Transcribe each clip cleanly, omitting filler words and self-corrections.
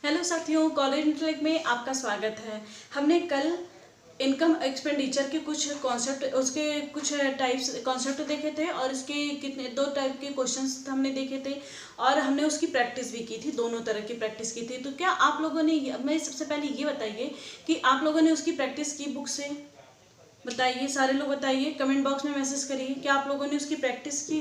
Hello साथियों, college intellect में आपका स्वागत है। हमने कल इनकम एक्सपेंडिचर के कुछ कॉन्सेप्ट, उसके कुछ टाइप्स कॉन्सेप्ट देखे थे और उसके कितने दो टाइप के क्वेश्चंस हमने देखे थे और हमने उसकी प्रैक्टिस भी की थी, दोनों तरह की प्रैक्टिस की थी। तो क्या आप लोगों ने, मैं सबसे पहले ये बताइए कि आप लोगों ने उसकी प्रैक्टिस की बुक से? बताइए, सारे लोग बताइए, कमेंट बॉक्स में मैसेज करिए क्या आप लोगों ने उसकी प्रैक्टिस की।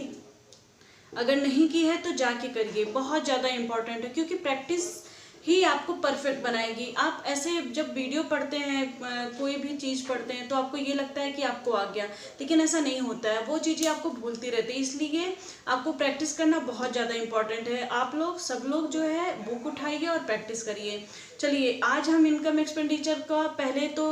अगर नहीं की है तो जाके करिए, बहुत ज़्यादा इंपॉर्टेंट है क्योंकि प्रैक्टिस ही आपको परफेक्ट बनाएगी। आप ऐसे जब वीडियो पढ़ते हैं, कोई भी चीज़ पढ़ते हैं तो आपको ये लगता है कि आपको आ गया, लेकिन ऐसा नहीं होता है, वो चीज़ें आपको भूलती रहती है। इसलिए आपको प्रैक्टिस करना बहुत ज़्यादा इंपॉर्टेंट है। आप लोग सब लोग जो है बुक उठाइए और प्रैक्टिस करिए। चलिए, आज हम इनकम एक्सपेंडिचर का पहले तो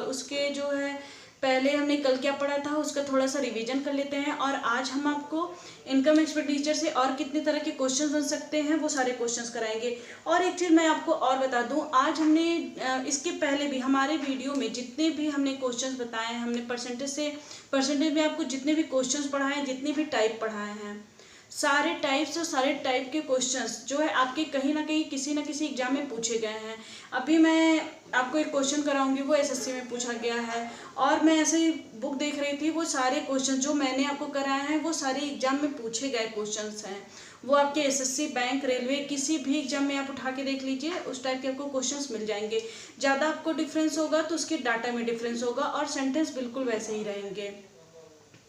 उसके जो है पहले हमने कल क्या पढ़ा था उसका थोड़ा सा रिवीजन कर लेते हैं और आज हम आपको इनकम एक्सपेंडिचर से और कितने तरह के क्वेश्चंस बन सकते हैं वो सारे क्वेश्चंस कराएंगे। और एक चीज़ मैं आपको और बता दूं, आज हमने इसके पहले भी हमारे वीडियो में जितने भी हमने क्वेश्चंस बताए हैं, हमने परसेंटेज में आपको जितने भी क्वेश्चंस पढ़ाए हैं, जितने भी टाइप पढ़ाए हैं, सारे टाइप्स और सारे टाइप के क्वेश्चंस जो है आपके कहीं ना कहीं किसी न किसी एग्जाम में पूछे गए हैं। अभी मैं आपको एक क्वेश्चन कराऊंगी, वो एसएससी में पूछा गया है और मैं ऐसे ही बुक देख रही थी, वो सारे क्वेश्चन जो मैंने आपको कराए हैं वो सारे एग्जाम में पूछे गए क्वेश्चंस हैं। वो आपके एसएससी, बैंक, रेलवे, किसी भी एग्जाम में आप उठा के देख लीजिए, उस टाइप के आपको क्वेश्चंस मिल जाएंगे। ज़्यादा आपको डिफरेंस होगा तो उसके डाटा में डिफरेंस होगा और सेंटेंस बिल्कुल वैसे ही रहेंगे।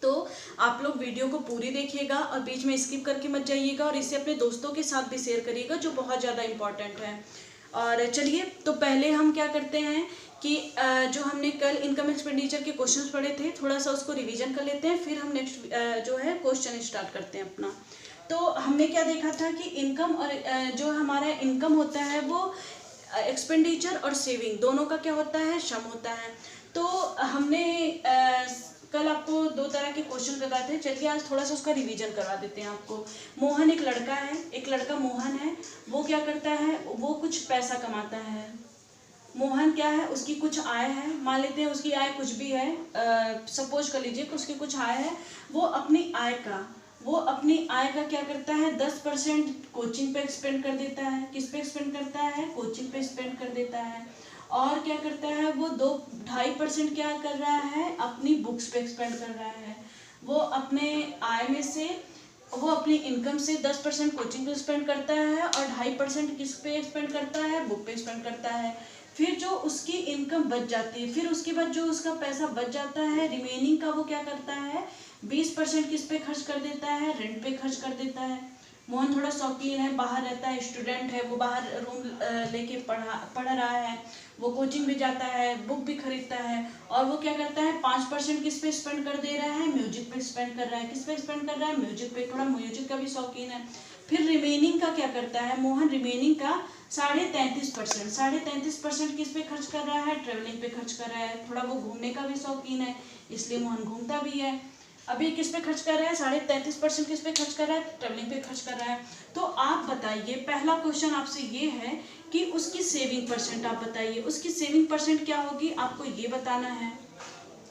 तो आप लोग वीडियो को पूरी देखिएगा और बीच में स्किप करके मत जाइएगा और इसे अपने दोस्तों के साथ भी शेयर करिएगा, जो बहुत ज़्यादा इम्पॉर्टेंट है। और चलिए, तो पहले हम क्या करते हैं कि जो हमने कल इनकम एक्सपेंडिचर के क्वेश्चंस पढ़े थे, थोड़ा सा उसको रिवीजन कर लेते हैं, फिर हम नेक्स्ट जो है क्वेश्चन स्टार्ट करते हैं अपना। तो हमने क्या देखा था कि इनकम और जो हमारा इनकम होता है वो एक्सपेंडिचर और सेविंग दोनों का क्या होता है, सम होता है। तो हमने कल आपको दो तरह के क्वेश्चन बताए थे, चलिए आज थोड़ा सा उसका रिवीजन करवा देते हैं आपको। मोहन एक लड़का है, एक लड़का मोहन है, वो क्या करता है, वो कुछ पैसा कमाता है। मोहन क्या है, उसकी कुछ आय है, मान लेते हैं उसकी आय कुछ भी है, सपोज कर लीजिए कि उसकी कुछ आय है। वो अपनी आय का क्या करता है, 10% कोचिंग पे स्पेंड कर देता है। किस पे स्पेंड करता है, कोचिंग पे स्पेंड कर देता है। और क्या करता है, वो 2-2.5% क्या कर रहा है, अपनी बुक्स पे स्पेंड कर रहा है। वो अपने आय में से, वो अपनी इनकम से 10% कोचिंग पे स्पेंड करता है और 2.5% किस पे स्पेंड करता है, बुक पे स्पेंड करता है। फिर जो उसकी इनकम बच जाती है, फिर उसके बाद जो उसका पैसा बच जाता है, रिमेनिंग का वो क्या करता है, 20% किस पे खर्च कर देता है, रेंट पे खर्च कर देता है। मोहन थोड़ा शौकीन है, बाहर रहता है, स्टूडेंट है, वो बाहर रूम लेके पढ़ रहा है, वो कोचिंग भी जाता है, बुक भी खरीदता है। और वो क्या करता है, 5% किस पे स्पेंड कर दे रहा है, म्यूजिक पे स्पेंड कर रहा है। किस पे स्पेंड कर रहा है, म्यूजिक पे, थोड़ा म्यूजिक का भी शौकीन है। फिर रिमेनिंग का क्या करता है मोहन, रिमेनिंग का 33.5% किस पे खर्च कर रहा है, ट्रेवलिंग पे खर्च कर रहा है। थोड़ा वो घूमने का भी शौकीन है, इसलिए मोहन घूमता भी है। अभी किस पे खर्च कर रहा है, 33.5% किस पे खर्च कर रहा है, ट्रेवलिंग पे खर्च कर रहा है। तो आप बताइए, पहला क्वेश्चन आपसे ये है कि उसकी सेविंग परसेंट आप बताइए। उसकी सेविंग परसेंट क्या होगी, आपको ये बताना है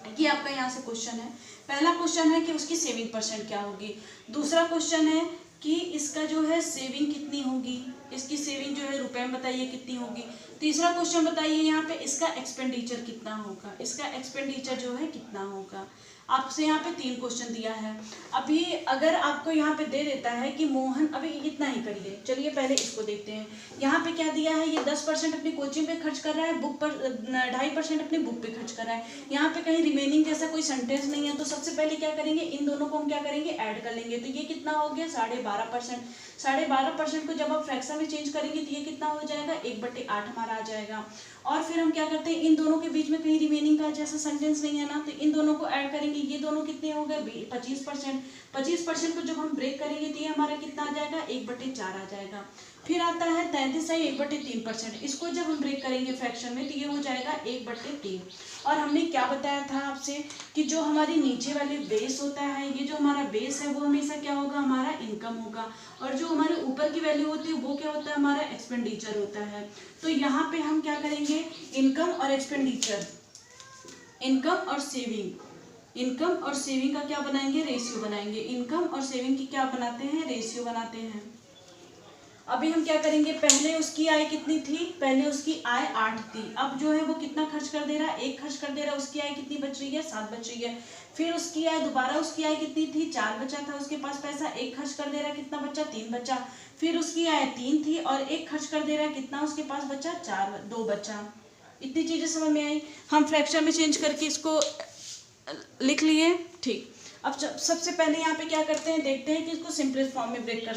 कि आपका यहाँ से क्वेश्चन है। पहला क्वेश्चन है कि उसकी सेविंग परसेंट क्या होगी। दूसरा क्वेश्चन है कि इसका जो है सेविंग कितनी होगी, इसकी सेविंग जो है रुपए में बताइए कितनी होगी। तीसरा क्वेश्चन बताइए यहाँ पे इसका एक्सपेंडिचर कितना होगा, इसका एक्सपेंडिचर जो है कितना होगा। आपसे यहाँ पे 3 क्वेश्चन दिया है। अभी अगर आपको यहाँ पे दे देता है कि मोहन, अभी इतना ही करिए, चलिए पहले इसको देखते हैं। यहाँ पे क्या दिया है, ये 10% अपनी कोचिंग पे खर्च कर रहा है, बुक पर 2.5% अपनी बुक पे खर्च कर रहा है। यहाँ पे कहीं रिमेनिंग जैसा कोई सेंटेंस नहीं है, तो सबसे पहले क्या करेंगे, इन दोनों को हम क्या करेंगे, ऐड कर लेंगे। तो ये कितना हो गया, 12.5%। 12.5% को जब आप फ्रैक्शन में चेंज करेंगे तो ये कितना हो जाएगा, 1/8 हमारा आ जाएगा। और फिर हम क्या करते हैं, इन दोनों के बीच में कहीं रिमेनिंग का जैसा सेंटेंस नहीं है ना, तो इन दोनों को ऐड करेंगे। ये दोनों कितने हो गए, 25%। 25% को जब हम ब्रेक करेंगे तो ये हमारा कितना आ जाएगा, 1/4 आ जाएगा। फिर आता है 33.3%। इसको जब हम ब्रेक करेंगे फ्रैक्शन में तो ये हो जाएगा 1/3। और हमने क्या बताया था आपसे कि जो हमारी नीचे वाली बेस होता है, ये जो हमारा बेस है वो हमेशा क्या होगा, हमारा इनकम होगा। और जो हमारे ऊपर की वैल्यू होती है वो क्या होता है, हमारा एक्सपेंडिचर होता है। तो यहाँ पे हम क्या करेंगे, इनकम और एक्सपेंडिचर, इनकम और सेविंग, इनकम और सेविंग का क्या बनाएंगे, रेशियो बनाएंगे। इनकम और सेविंग की क्या बनाते हैं, रेशियो बनाते हैं। अभी हम क्या करेंगे, पहले उसकी आय कितनी थी, पहले उसकी आय 8 थी, अब जो है वो कितना खर्च कर दे रहा है, 1 खर्च कर दे रहा है, उसकी आय कितनी बच रही है, 7 बच रही है। फिर उसकी आय दोबारा, उसकी आय कितनी थी, 4 बचा था उसके पास पैसा, 1 खर्च कर दे रहा है, कितना बचा, 3 बचा। फिर उसकी आय 3 थी और 1 खर्च कर दे रहा है, कितना उसके पास बचा, 2 बचा। इतनी चीजें समझ में आई। हम फ्रैक्शन में चेंज करके इसको लिख लिए, ठीक। अब सबसे पहले यहाँ पे क्या करते हैं, देखते हैं कि इसको सिंपलेस्ट फॉर्म में ब्रेक कर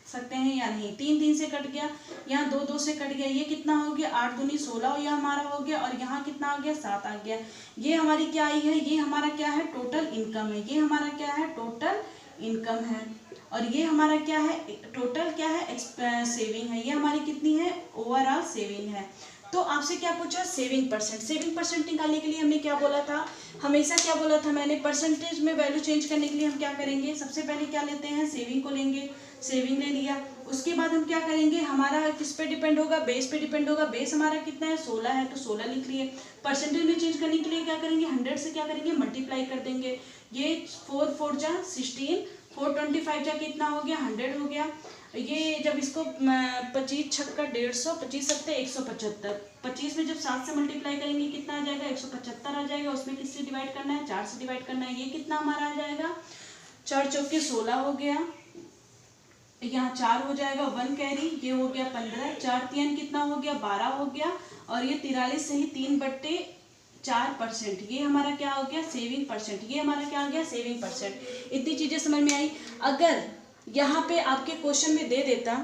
सकते हैं या नहीं। 3 3 से कट गया, यहाँ 2 2 से कट गया, ये कितना हो गया, 8 दूनी 16, यह हमारा हो गया, और यहाँ कितना आ गया, 7 आ गया। ये हमारी क्या आई है, ये हमारा क्या है, टोटल इनकम है, ये हमारा क्या है, टोटल इनकम है। और ये हमारा क्या है, टोटल क्या है, सेविंग है। ये हमारी कितनी है, ओवरऑल सेविंग है। तो आपसे क्या पूछा, सेविंग परसेंट। सेविंग परसेंट निकालने के लिए हमने क्या बोला था, हमेशा क्या बोला था मैंने, परसेंटेज में वैल्यू चेंज करने के लिए हम क्या करेंगे, सबसे पहले क्या लेते हैं, सेविंग को लेंगे। सेविंग ले लिया, उसके बाद हम क्या करेंगे, हमारा किस पे डिपेंड होगा, बेस पे डिपेंड होगा। बेस हमारा कितना है, 16 है, तो 16 लिख लिए। परसेंटेज में चेंज करने के लिए क्या करेंगे, 100 से क्या करेंगे, मल्टीप्लाई कर देंगे। ये 4 4 जा 16, 425 जा कितना हो गया, 100 हो गया। ये जब इसको 25 छक्का 150, 25 सत्ते 175, 25 में जब 7 से मल्टीप्लाई करेंगे कितना आ जाएगा, 175 आ जाएगा। उसमें किससे डिवाइड करना है, 4 से डिवाइड करना है। ये कितना हमारा आ जाएगा, 4 चौके 16 हो गया, यहाँ 4 हो जाएगा, 1 कैरी, ये हो गया 15, 4 3 कितना हो गया, 12 हो गया, और ये 43 से ही 3/4%। ये हमारा क्या हो गया, सेविंग परसेंट। ये हमारा क्या हो गया, सेविंग परसेंट। इतनी चीजें समझ में आई। अगर यहाँ पे आपके क्वेश्चन में दे देता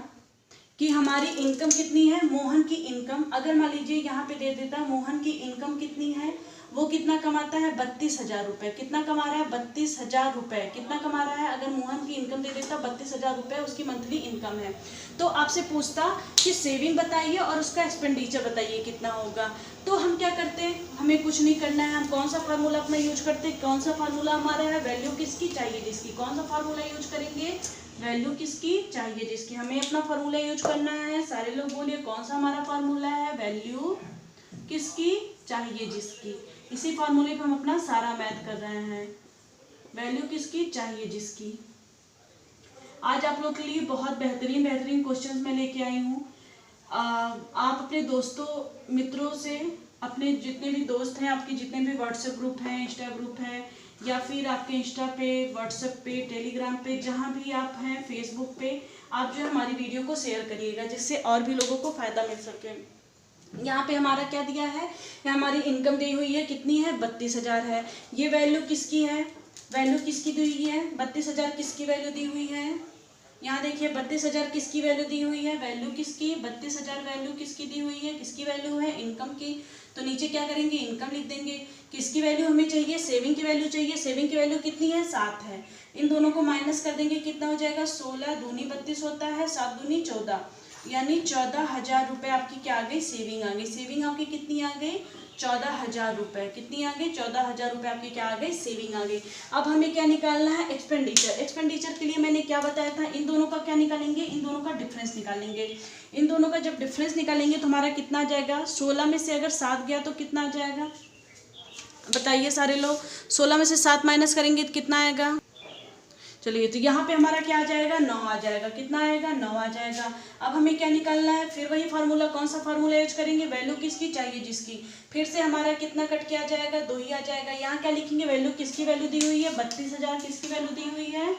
कि हमारी इनकम कितनी है, मोहन की इनकम, अगर मान लीजिए यहाँ पे दे देता मोहन की इनकम कितनी है, वो कितना कमाता है, 32,000 रुपए। कितना कमा रहा है, 32,000 रुपए कितना कमा रहा है। अगर मोहन की इनकम दे देता 32,000 रुपए उसकी मंथली इनकम है, तो आपसे पूछता कि सेविंग बताइए और उसका एक्सपेंडिचर बताइए कितना होगा। तो हम क्या करते हैं, हमें कुछ नहीं करना है, हम कौन सा फार्मूला अपना यूज करते हैं, कौन सा फार्मूला हमारा है, वैल्यू किसकी चाहिए जिसकी, कौन सा फार्मूला यूज करेंगे, वैल्यू किसकी चाहिए जिसकी। हमें अपना फार्मूला यूज करना है। सारे लोग बोलिए कौन सा हमारा फार्मूला है, वैल्यू किसकी चाहिए जिसकी। इसी फार्मूले पे हम अपना सारा मैथ कर रहे हैं, वैल्यू किसकी चाहिए जिसकी। आज आप लोग के लिए बहुत बेहतरीन क्वेश्चंस मैं लेके आई हूँ। आप अपने दोस्तों मित्रों से, अपने जितने भी दोस्त हैं, आपके जितने भी व्हाट्सएप ग्रुप हैं, इंस्टा ग्रुप है, या फिर आपके इंस्टा पे, व्हाट्सएप पे, टेलीग्राम पे, जहाँ भी आप हैं, फेसबुक पे, आप जो है हमारी वीडियो को शेयर करिएगा जिससे और भी लोगों को फ़ायदा मिल सके। यहाँ पे हमारा क्या दिया है, यहाँ हमारी इनकम दी हुई है, कितनी है, 32,000 है। ये वैल्यू किसकी है, वैल्यू किसकी दी हुई है, 32,000 किसकी वैल्यू दी हुई है। यहाँ देखिए 32,000 किसकी वैल्यू दी हुई है, वैल्यू किसकी, 32,000 वैल्यू किसकी दी हुई है, किसकी वैल्यू है, इनकम की। तो नीचे क्या करेंगे, इनकम लिख देंगे। किसकी वैल्यू हमें चाहिए, सेविंग की वैल्यू चाहिए। सेविंग की वैल्यू कितनी है, 7 है। इन दोनों को माइनस कर देंगे, कितना हो जाएगा, 16 दूनी 32 होता है, 7 दूनी 14, यानी 14,000 रुपये आपकी क्या आ गई, सेविंग आ गई। सेविंग आपकी कितनी आ गई, 14,000 रुपये। कितनी आ गई, 14,000 रुपये आपकी क्या आ गई, सेविंग आ गई। अब हमें क्या निकालना है, एक्सपेंडिचर। एक्सपेंडिचर के लिए मैंने क्या बताया था, इन दोनों का क्या निकालेंगे, इन दोनों का डिफरेंस निकालेंगे। इन दोनों का जब डिफरेंस निकालेंगे तो हमारा कितना आ जाएगा, 16 में से अगर 7 गया तो कितना आ जाएगा, बताइए सारे लोग। 16 में से 7 माइनस करेंगे तो कितना आएगा, चलिए, तो यहाँ पे हमारा क्या आ जाएगा, 9 आ जाएगा। कितना आएगा, 9 आ जाएगा। अब हमें क्या निकालना है, फिर वही फार्मूला, कौन सा फार्मूला यूज करेंगे, वैल्यू किसकी चाहिए जिसकी। फिर से हमारा कितना कट के आ जाएगा, 2 ही आ जाएगा। यहाँ क्या लिखेंगे, वैल्यू किसकी वैल्यू दी हुई है, 32,000 किसकी वैल्यू दी हुई है,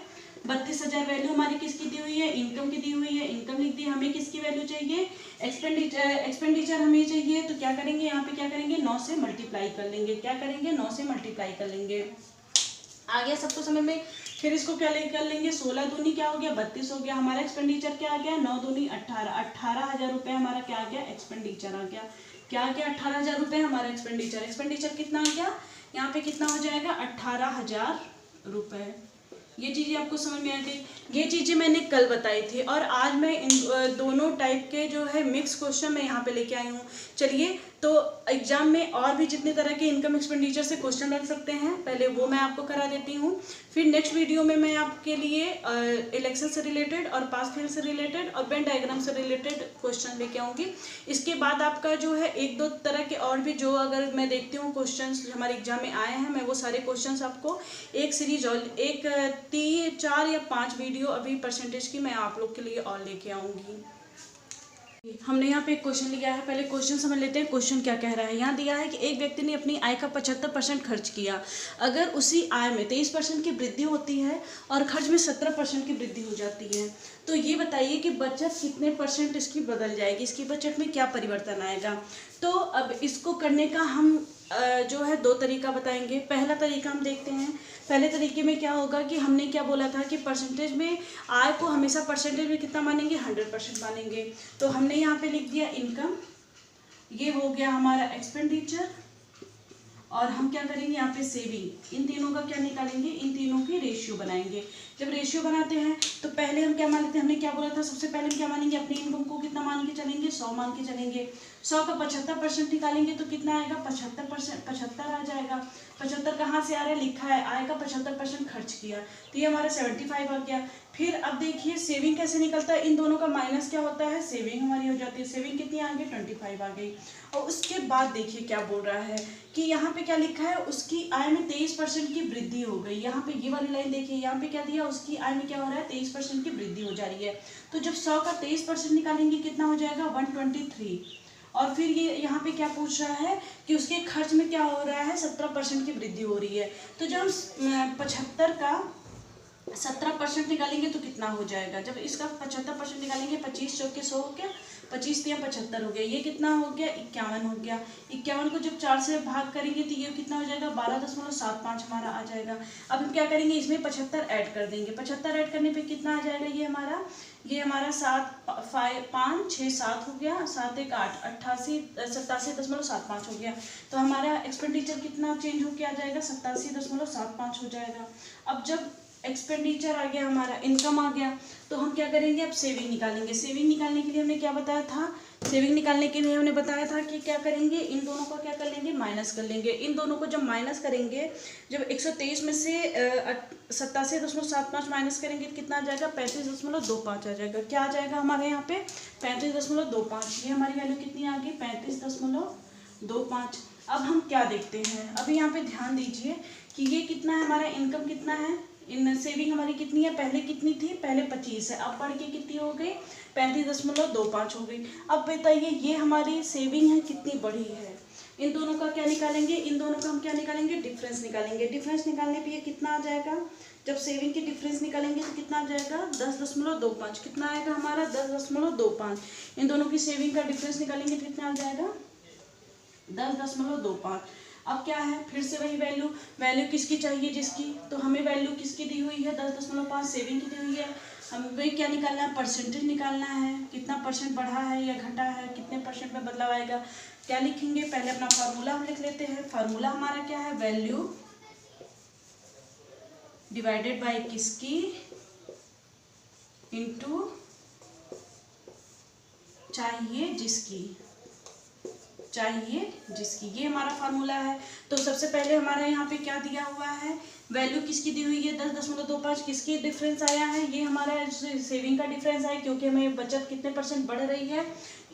32,000 वैल्यू हमारी किसकी दी हुई है, इनकम की दी हुई है, इनकम लिख दी। हमें किसकी वैल्यू चाहिए, एक्सपेंडिचर हमें चाहिए। तो क्या करेंगे, यहाँ पे क्या करेंगे, 9 से मल्टीप्लाई कर लेंगे। क्या करेंगे, 9 से मल्टीप्लाई कर लेंगे। आ गया सबको समझ में। फिर इसको क्या कर लेंगे, 16 दूनी क्या हो गया, 32 हो गया। हमारा एक्सपेंडिचर क्या आ गया, 9 दूनी 18, 18,000 रुपये हमारा क्या आ गया, एक्सपेंडिचर आ गया। क्या आ गया, 18,000 रुपये हमारा एक्सपेंडिचर। एक्सपेंडिचर कितना आ गया, यहाँ पे कितना हो जाएगा, 18,000 रुपये। ये चीज़ें आपको समझ में आ गई। ये चीज़ें मैंने कल बताई थी, और आज मैं इन दोनों टाइप के जो है मिक्स क्वेश्चन मैं यहाँ पे लेके आई हूँ। चलिए, तो एग्जाम में और भी जितने तरह के इनकम एक्सपेंडिचर से क्वेश्चन रख सकते हैं, पहले वो मैं आपको करा देती हूँ। फिर नेक्स्ट वीडियो में मैं आपके लिए इलेक्शन से रिलेटेड और पास फेल से रिलेटेड और वेन डायग्राम से रिलेटेड क्वेश्चन लेके आऊँगी। इसके बाद आपका जो है 1-2 तरह के और भी जो अगर मैं देखती हूँ क्वेश्चन हमारे एग्जाम में आए हैं, मैं वो सारे क्वेश्चन आपको एक सीरीज और 4 या 5 वीडियो अभी परसेंटेज की मैं आप लोग के लिए और लेके आऊँगी। हमने यहाँ पे एक क्वेश्चन लिया है, पहले क्वेश्चन समझ लेते हैं क्वेश्चन क्या कह रहा है। यहाँ दिया है कि एक व्यक्ति ने अपनी आय का 75% खर्च किया, अगर उसी आय में 23% की वृद्धि होती है और खर्च में 17% की वृद्धि हो जाती है, तो ये बताइए कि बचत कितने परसेंट इसकी बदल जाएगी, इसकी बचत में क्या परिवर्तन आएगा। तो अब इसको करने का हम जो है दो तरीका बताएंगे। पहला तरीका हम देखते हैं। पहले तरीके में क्या होगा कि हमने क्या बोला था कि परसेंटेज में आय को हमेशा परसेंटेज में कितना मानेंगे, 100% मानेंगे। तो हमने यहाँ पे लिख दिया इनकम, ये हो गया हमारा एक्सपेंडिचर, और हम क्या करेंगे यहाँ पे सेविंग। इन तीनों का क्या निकालेंगे, इन तीनों की रेशियो बनाएंगे। जब रेशियो बनाते हैं तो पहले हम क्या मान लेते हैं, हमने क्या बोला था, सबसे पहले हम क्या मानेंगे, अपनी इनकम को कितना मान के चलेंगे, 100 मान के चलेंगे। 100 का 75% निकालेंगे तो कितना आएगा, 75 आ जाएगा। 75 कहाँ से आ रहा है, लिखा है आय का 75% खर्च किया, तो ये हमारा 75 आ गया। फिर अब देखिए सेविंग कैसे निकलता है, इन दोनों का माइनस क्या होता है, सेविंग हमारी हो जाती है। सेविंग कितनी आ गई, 25 आ गई। और उसके बाद देखिए क्या बोल रहा है कि यहाँ पे क्या लिखा है, उसकी आय में 23% की वृद्धि हो गई। यहाँ पे ये वाली लाइन देखिए, यहाँ पे क्या दिया, उसकी आय में क्या हो रहा है, 23% की वृद्धि हो जा रही है। तो जब 100 का 23% निकालेंगे कितना हो जाएगा, 123। और फिर ये यहाँ पे क्या पूछ रहा है कि उसके खर्च में क्या हो रहा है, 17% की वृद्धि हो रही है। तो जब 75 का 17% निकालेंगे तो कितना हो जाएगा, जब इसका 75% निकालेंगे, 25 चौके 100 हो गया, 25 या 75 हो गया, ये कितना हो गया, 51 हो गया। 51 को जब 4 से भाग करेंगे तो ये कितना हो जाएगा, 12.75 हमारा आ जाएगा। अब हम क्या करेंगे, इसमें 75 ऐड कर देंगे। 75 ऐड करने पे कितना आ जाएगा, ये हमारा 7 5 6 7 हो गया, 7 1 8 87.75 हो गया। तो हमारा एक्सपेंडिचर कितना चेंज होके आ जाएगा, 87.75 हो जाएगा। अब जब एक्सपेंडिचर आ गया, हमारा इनकम आ गया, तो हम क्या करेंगे, अब सेविंग निकालेंगे। सेविंग निकालने के लिए हमने क्या बताया था, सेविंग निकालने के लिए हमने बताया था कि क्या करेंगे, इन दोनों को क्या कर लेंगे, माइनस कर लेंगे। इन दोनों को जब माइनस करेंगे, जब 123 में से 87.75 माइनस करेंगे तो कितना आ जाएगा, 35.25 आ जाएगा। क्या आ जाएगा हमारे यहाँ पे, 35.25। ये हमारी वैल्यू कितनी आ गई, 35.25। अब हम क्या देखते हैं, अभी यहाँ पे ध्यान दीजिए कि ये कितना है, हमारा इनकम कितना है, इन सेविंग हमारी कितनी है, पहले कितनी थी, पहले 25 है, अब बढ़ के कितनी हो गई, 35.25 हो गई। अब बताइए ये हमारी सेविंग है कितनी बड़ी है। इन दोनों का क्या निकालेंगे, इन दोनों का हम क्या निकालेंगे, डिफरेंस निकालेंगे। डिफरेंस निकालने पे ये कितना आ जाएगा, जब सेविंग की डिफरेंस निकालेंगे तो कितना आ जाएगा, 10.25। कितना आएगा हमारा, 10.25। इन दोनों की सेविंग का डिफरेंस निकालेंगे तो कितना आ जाएगा, 10.25। अब क्या है, फिर से वही वैल्यू किसकी चाहिए, जिसकी, तो हमें वैल्यू किसकी दी हुई है, 10.5 सेविंग की दी हुई है। हमें क्या निकालना है, परसेंटेज निकालना है, कितना परसेंट बढ़ा है या घटा है, कितने परसेंट में बदलाव आएगा। क्या लिखेंगे, पहले अपना फार्मूला हम लिख लेते हैं। फार्मूला हमारा क्या है, वैल्यू डिवाइडेड बाय किसकी इनटू चाहिए जिसकी, ये हमारा फार्मूला है। तो सबसे पहले हमारा यहाँ पे क्या दिया हुआ है, वैल्यू किसकी दी हुई है, 10.25। किसकी डिफरेंस आया है, ये हमारा सेविंग का डिफरेंस आया, क्योंकि हमें बचत कितने परसेंट बढ़ रही है,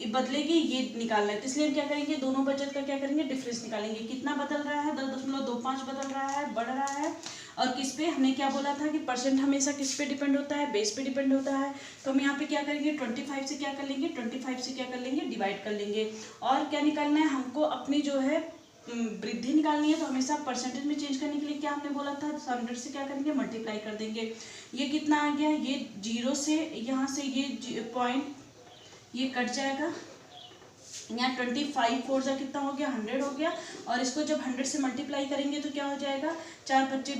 बदलेगी, ये निकालना है। तो इसलिए हम क्या करेंगे, दोनों बचत का क्या करेंगे, डिफरेंस निकालेंगे। कितना बदल रहा है, 10.25 बदल रहा है, बढ़ रहा है। और किस पे, हमने क्या बोला था कि परसेंट हमेशा किस पे डिपेंड होता है, बेस पे डिपेंड होता है। तो हम यहाँ पे क्या करेंगे, 25 से क्या कर लेंगे, 25 से क्या कर लेंगे, डिवाइड कर लेंगे। और क्या निकालना है, हमको अपनी जो है वृद्धि निकालनी है, तो हमेशा परसेंटेज में चेंज करने के लिए क्या हमने बोला था, 100 से क्या करेंगे, मल्टीप्लाई कर देंगे। ये कितना आ गया, ये 0 से, यहाँ से ये पॉइंट ये कट जाएगा, यहाँ 25 4 जा कितना हो गया, 100 हो गया। और इसको जब 100 से मल्टीप्लाई करेंगे तो क्या हो जाएगा, 4 25,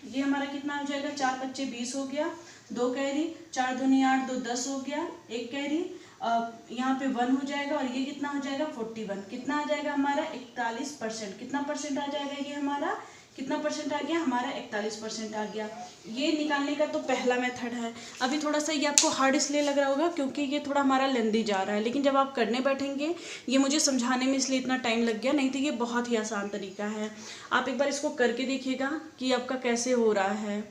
ये हमारा कितना हो जाएगा, 4 25 20 हो गया, 2 कैरी, 4 दूनी 8, 2 10 हो गया, 1 कैरी, यहाँ पे 1 हो जाएगा, और ये कितना हो जाएगा, 41। कितना आ जाएगा हमारा, 41%। कितना परसेंट आ जाएगा, ये हमारा कितना परसेंट आ गया, हमारा 41% आ गया। ये निकालने का तो पहला मेथड है। अभी थोड़ा सा ये आपको हार्ड इसलिए लग रहा होगा क्योंकि ये थोड़ा हमारा लेंदी जा रहा है, लेकिन जब आप करने बैठेंगे, ये मुझे समझाने में इसलिए इतना टाइम लग गया, नहीं तो ये बहुत ही आसान तरीका है। आप एक बार इसको करके देखिएगा कि आपका कैसे हो रहा है।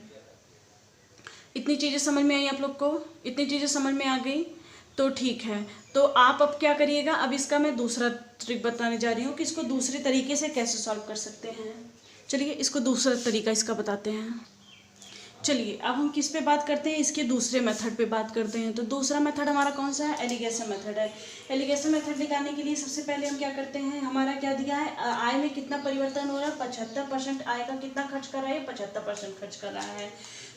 इतनी चीज़ें समझ में आई आप लोग को, इतनी चीज़ें समझ में आ गई तो ठीक है। तो आप अब क्या करिएगा, अब इसका मैं दूसरा ट्रिक बताने जा रही हूँ कि इसको दूसरे तरीके से कैसे सॉल्व कर सकते हैं। चलिए इसको दूसरा तरीका इसका बताते हैं। चलिए अब हम किस पे बात करते हैं, इसके दूसरे मेथड पे बात करते हैं। तो दूसरा मेथड हमारा कौन सा है, एलिगेशन मेथड है। एलिगेशन मेथड निकालने के लिए सबसे पहले हम क्या करते हैं, हमारा क्या दिया है, आय में कितना परिवर्तन हो रहा है, 75% आय का कितना खर्च कर रहा है, 75% खर्च कर रहा है।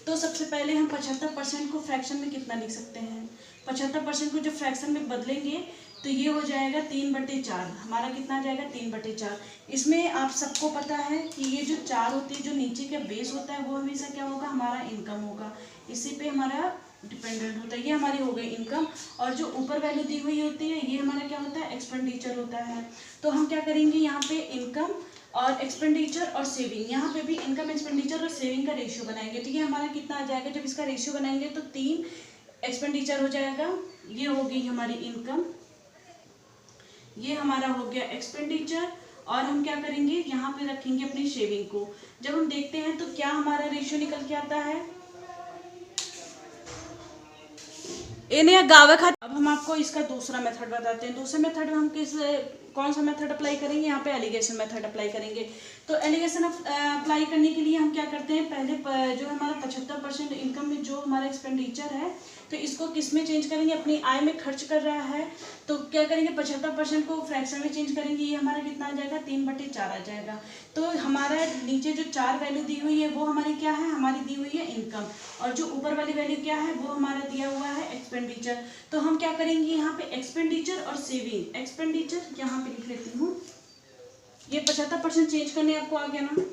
तो सबसे पहले हम 75% को फ्रैक्शन में कितना लिख सकते हैं, 75% को जब फ्रैक्शन में बदलेंगे तो ये हो जाएगा 3/4, हमारा कितना आ जाएगा 3/4। इसमें आप सबको पता है कि ये जो 4 होती है, जो नीचे का बेस होता है वो हमेशा क्या होगा, हमारा इनकम होगा, इसी पे हमारा डिपेंडेंट होता है। ये हमारी हो गई इनकम, और जो ऊपर वैल्यू दी हुई होती है ये हमारा क्या होता है, एक्सपेंडिचर होता है। तो हम क्या करेंगे, यहाँ पे इनकम और एक्सपेंडिचर और सेविंग, यहाँ पे भी इनकम एक्सपेंडिचर और सेविंग का रेशियो बनाएंगे। तो ये हमारा कितना आ जाएगा, जब इसका रेशियो बनाएंगे तो 3 एक्सपेंडिचर हो जाएगा, ये हो गई हमारी इनकम, ये हमारा हो गया एक्सपेंडिचर, और हम क्या करेंगे, यहाँ पे रखेंगे अपनी सेविंग को। जब हम देखते हैं तो क्या हमारा रेशियो निकल के आता है, इन्हें गावे खा। अब हम आपको इसका दूसरा मेथड बताते हैं। दूसरे मेथड में हम कौन सा मेथड अप्लाई करेंगे, यहाँ पे एलिगेशन मेथड अप्लाई करेंगे। तो एलिगेशन अप्लाई करने के लिए हम क्या करते हैं, पहले जो हमारा 75% इनकम में जो हमारा एक्सपेंडिचर है, तो इसको किस में चेंज करेंगे, अपनी आय में खर्च कर रहा है तो क्या करेंगे, 75% को फ्रैक्शन में चेंज करेंगे, ये हमारा कितना आ जाएगा, 3/4 आ जाएगा। तो हमारा नीचे जो 4 वैल्यू दी हुई है वो हमारी क्या है, हमारी दी हुई है इनकम, और जो ऊपर वाली वैल्यू क्या है, वो हमारा दिया हुआ है एक्सपेंडिचर। तो हम क्या करेंगे, यहाँ पे एक्सपेंडिचर और सेविंग, एक्सपेंडिचर यहाँ पे लिख लेती हूँ, ये 75% चेंज करने आपको आ गया ना,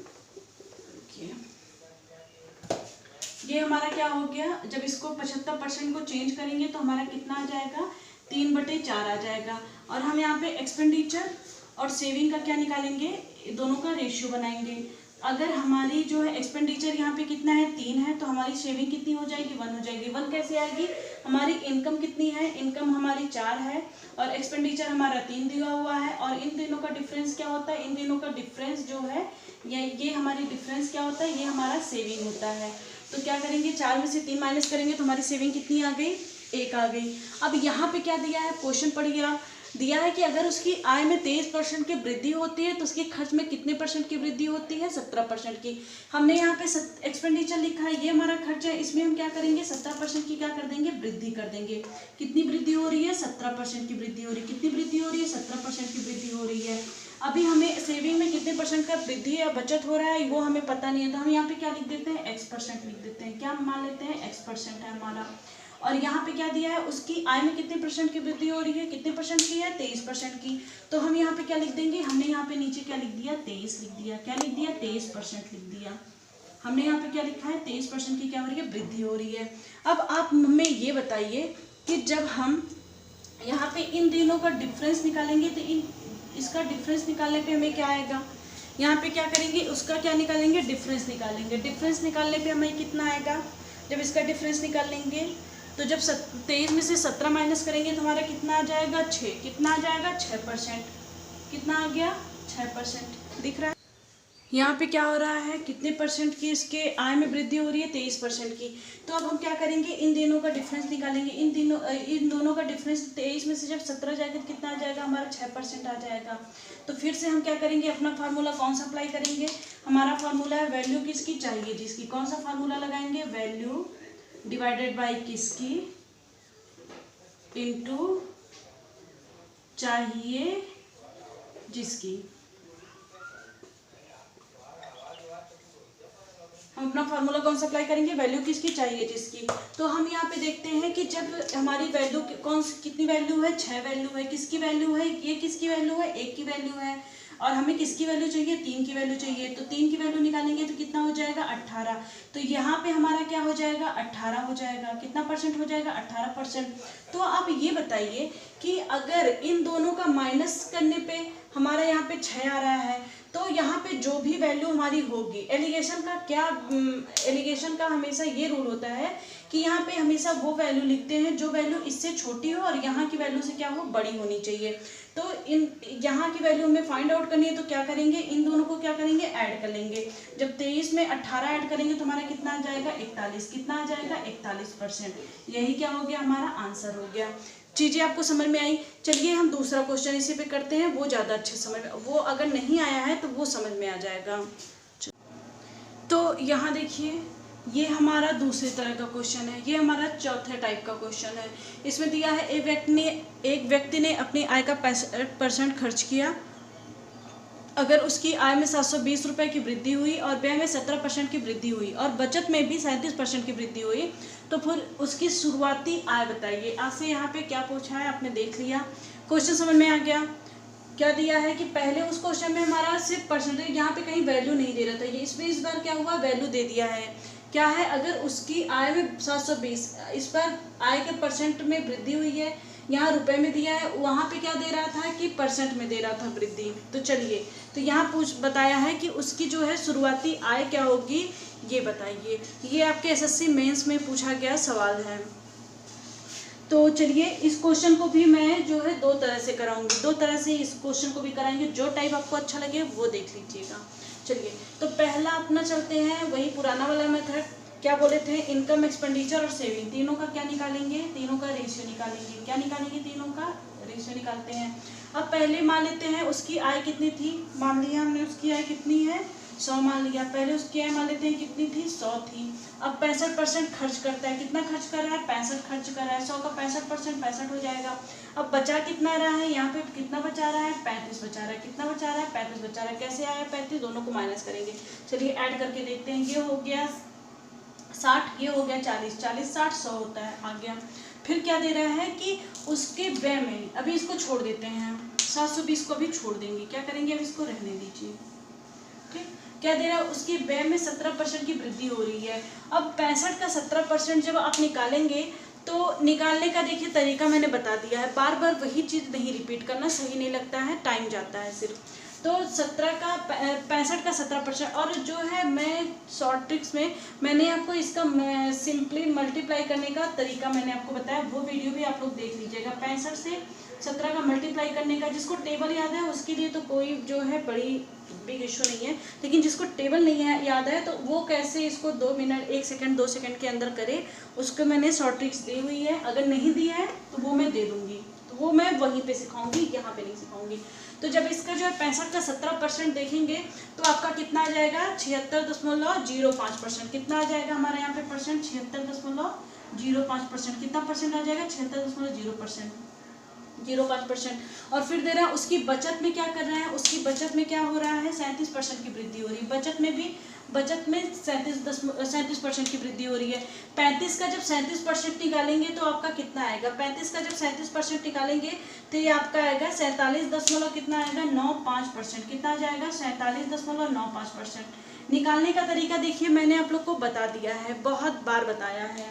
ये हमारा क्या हो गया, जब इसको 75% को चेंज करेंगे तो हमारा कितना आ जाएगा, 3/4 आ जाएगा। और हम यहाँ पे एक्सपेंडिचर और सेविंग का क्या निकालेंगे, दोनों का रेशियो बनाएंगे। अगर हमारी जो है एक्सपेंडिचर यहाँ पे कितना है, 3 है, तो हमारी सेविंग कितनी हो जाएगी, 1 हो जाएगी। 1 कैसे आएगी, हमारी इनकम कितनी है, इनकम हमारी 4 है और एक्सपेंडिचर हमारा 3 दिया हुआ है, और इन तीनों का डिफरेंस क्या होता है, इन तीनों का डिफरेंस जो है ये हमारी डिफरेंस क्या होता है, ये हमारा सेविंग होता है। तो क्या करेंगे, 4 में से 3 माइनस करेंगे तो हमारी सेविंग कितनी आ गई, 1 आ गई। अब यहाँ पे क्या दिया है, क्वेश्चन पढ़िए आप, दिया है कि अगर उसकी आय में 23% की वृद्धि होती है तो उसके खर्च में कितने % की वृद्धि होती है, 17% की। हमने यहाँ पे एक्सपेंडिचर लिखा है, ये हमारा खर्च है, इसमें हम क्या करेंगे, 17% की क्या कर देंगे, वृद्धि कर देंगे। कितनी वृद्धि हो रही है, 17% की वृद्धि हो रही है। कितनी वृद्धि हो रही है, 17% की वृद्धि हो रही है। अभी हमें सेविंग में कितने % का वृद्धि या बचत हो रहा है वो हमें पता नहीं है, तो हम यहाँ पे क्या लिख देते हैं, X% लिख देते हैं। क्या मान लेते हैं, X% है हमारा। और यहाँ पे क्या दिया है, उसकी आय में कितने % की वृद्धि हो रही है, कितने % की है, 23% की। तो हम यहाँ पे क्या लिख देंगे, हमने यहाँ पे नीचे क्या लिख दिया, 23 लिख दिया। क्या लिख दिया, 23% लिख दिया। हमने यहाँ पे क्या लिखा है, 23% की क्या हो रही है, वृद्धि हो रही है। अब आप हमें ये बताइए कि जब हम यहाँ पे इन तीनों का डिफरेंस निकालेंगे तो इसका डिफरेंस निकालने पे हमें क्या आएगा, यहाँ पे क्या करेंगे, उसका क्या निकालेंगे, डिफरेंस निकालेंगे। डिफरेंस निकालने पे हमें कितना आएगा, जब इसका डिफरेंस निकाल लेंगे तो जब 23 में से 17 माइनस करेंगे तो हमारा कितना आ जाएगा, 6। कितना आ जाएगा, 6%। कितना आ गया, 6%। दिख रहा है यहाँ पे क्या हो रहा है, कितने % की इसके आय में वृद्धि हो रही है, 23% की। तो अब हम क्या करेंगे, इन दोनों का डिफरेंस निकालेंगे। इन दोनों का डिफरेंस 23 में से जब 17 जाएगा तो कितना आ जाएगा, हमारा 6% आ जाएगा। तो फिर से हम क्या करेंगे, अपना फार्मूला कौन सा अप्लाई करेंगे, हमारा फार्मूला है वैल्यू किसकी चाहिए जिसकी। कौन सा फार्मूला लगाएंगे, वैल्यू डिवाइडेड बाई किसकी इंटू चाहिए जिसकी। हम अपना फार्मूला कौन सा अप्लाई करेंगे, वैल्यू किसकी चाहिए जिसकी। तो हम यहाँ पे देखते हैं कि जब हमारी वैल्यू कितनी वैल्यू है, 6 वैल्यू है। किसकी वैल्यू है, ये किसकी वैल्यू है, 1 की वैल्यू है। और हमें किसकी वैल्यू चाहिए, 3 की वैल्यू चाहिए। तो 3 की वैल्यू निकालेंगे तो कितना हो जाएगा, 18। तो यहाँ पे हमारा क्या हो जाएगा, 18 हो जाएगा। कितना % हो जाएगा, 18%। तो आप ये बताइए कि अगर इन दोनों का माइनस करने पे हमारा यहाँ पे 6 आ रहा है, तो यहाँ पे जो भी वैल्यू हमारी होगी, एलिगेशन का हमेशा ये रूल होता है कि यहाँ पे हमेशा वो वैल्यू लिखते हैं जो वैल्यू इससे छोटी हो और यहाँ की वैल्यू से क्या हो, बड़ी होनी चाहिए। तो यहाँ की वैल्यू हमें फाइंड आउट करनी है, तो क्या करेंगे, इन दोनों को क्या करेंगे, ऐड कर लेंगे। जब 23 में 18 ऐड करेंगे तो हमारा कितना आ जाएगा, 41। कितना आ जाएगा, 41%। यही क्या हो गया, हमारा आंसर हो गया। चीज़ें आपको समझ में आई। चलिए हम दूसरा क्वेश्चन इसी पे करते हैं, वो ज़्यादा अच्छे समझ में, वो अगर नहीं आया है तो वो समझ में आ जाएगा। तो यहाँ देखिए, ये हमारा दूसरी तरह का क्वेश्चन है। ये हमारा चौथे टाइप का क्वेश्चन है। इसमें दिया है एक व्यक्ति ने अपनी आय का 65% खर्च किया। अगर उसकी आय में 720 रुपये की वृद्धि हुई और व्यय में 17% की वृद्धि हुई और बचत में भी 37% की वृद्धि हुई, तो फिर उसकी शुरुआती आय बताइए। आपसे यहाँ पे क्या पूछा है आपने देख लिया, क्वेश्चन समझ में आ गया। क्या दिया है कि पहले उस क्वेश्चन में हमारा सिर्फ परसेंटेज, यहाँ पे कहीं वैल्यू नहीं दे रहा था, ये इसमें इस बार क्या हुआ, वैल्यू दे दिया है। क्या है, अगर उसकी आय में 720, इस पर आय के परसेंट में वृद्धि हुई है, यहाँ रुपए में दिया है, वहाँ पे क्या दे रहा था कि परसेंट में दे रहा था वृद्धि। तो चलिए, तो यहाँ बताया है कि उसकी जो है शुरुआती आय क्या होगी, ये बताइए। ये आपके एसएससी मेंस में पूछा गया सवाल है। तो चलिए, इस क्वेश्चन को भी मैं जो है दो तरह से कराऊंगी, दो तरह से इस क्वेश्चन को भी कराएंगे, जो टाइप आपको अच्छा लगे वो देख लीजिएगा। चलिए, तो पहला अपना चलते हैं वही पुराना वाला मेथड। क्या बोले थे, इनकम, एक्सपेंडिचर और सेविंग, तीनों का क्या निकालेंगे, तीनों का रेशियो निकालेंगे। क्या निकालेंगे, तीनों का रेशियो निकालते हैं। अब पहले मान लेते हैं उसकी आय कितनी थी, मान लिया हमने उसकी आय कितनी है, 100 मान लिया। पहले उसकी आय मान लेते हैं कितनी थी, 100 थी। अब 65% खर्च करता है, कितना खर्च कर रहा है, 65 खर्च कर रहा है। 100 का 65% 65 हो जाएगा। अब बचा कितना रहा है, यहाँ पे कितना बचा रहा है, 35 बचा रहा है। कितना बचा रहा है, 35 बचा रहा है। कैसे आया 35, दोनों को माइनस करेंगे। चलिए ऐड करके देखते हैं। ये हो गया 60, ये हो गया 40, 40 60 100 होता है, आ गया। फिर क्या दे रहा है कि उसके व्यय में, अभी इसको छोड़ देते हैं, 720 को भी छोड़ देंगे। क्या करेंगे, अब इसको रहने दीजिए। ठीक, क्या दे रहा है, उसकी व्यय में 17% की वृद्धि हो रही है। अब 65 का 17% जब आप निकालेंगे, तो निकालने का देखिए तरीका मैंने बता दिया है। बार बार वही चीज़ नहीं रिपीट करना, सही नहीं लगता है, टाइम जाता है सिर्फ। तो 65 का 17%, और जो है मैं शॉर्ट ट्रिक्स में मैंने आपको इसका सिंपली मल्टीप्लाई करने का तरीका मैंने आपको बताया, वो वीडियो भी आप लोग देख लीजिएगा। 65 से 17 का मल्टीप्लाई करने का, जिसको टेबल याद है उसके लिए तो कोई जो है बड़ी बिग इशू नहीं है, लेकिन जिसको टेबल नहीं है याद है, तो वो कैसे इसको 2 मिनट 1 सेकंड 2 सेकंड के अंदर करे, उसको मैंने शॉर्ट ट्रिक्स दी हुई है। अगर नहीं दी है तो वो मैं दे दूंगी, तो वो मैं वहीं पे सिखाऊंगी, यहाँ पे नहीं सिखाऊंगी। तो जब इसका जो है 65 का 17% देखेंगे, तो आपका कितना आ जाएगा, 76.05%। कितना आ जाएगा हमारे यहाँ पे परसेंट, 76.05%। कितना परसेंट आ जाएगा, 76.05%। और फिर दे रहा है उसकी बचत में क्या कर रहा है, उसकी बचत में क्या हो रहा है, 37% की वृद्धि हो रही है। बचत में 37% की वृद्धि हो रही है। 35 का जब 37% निकालेंगे तो आपका कितना आएगा, 35 का जब 37% निकालेंगे तो ये आपका आएगा 47 कितना आएगा, 95%। कितना आ जाएगा, 47.95%। निकालने का तरीका देखिए मैंने आप लोग को बता दिया है, बहुत बार बताया है।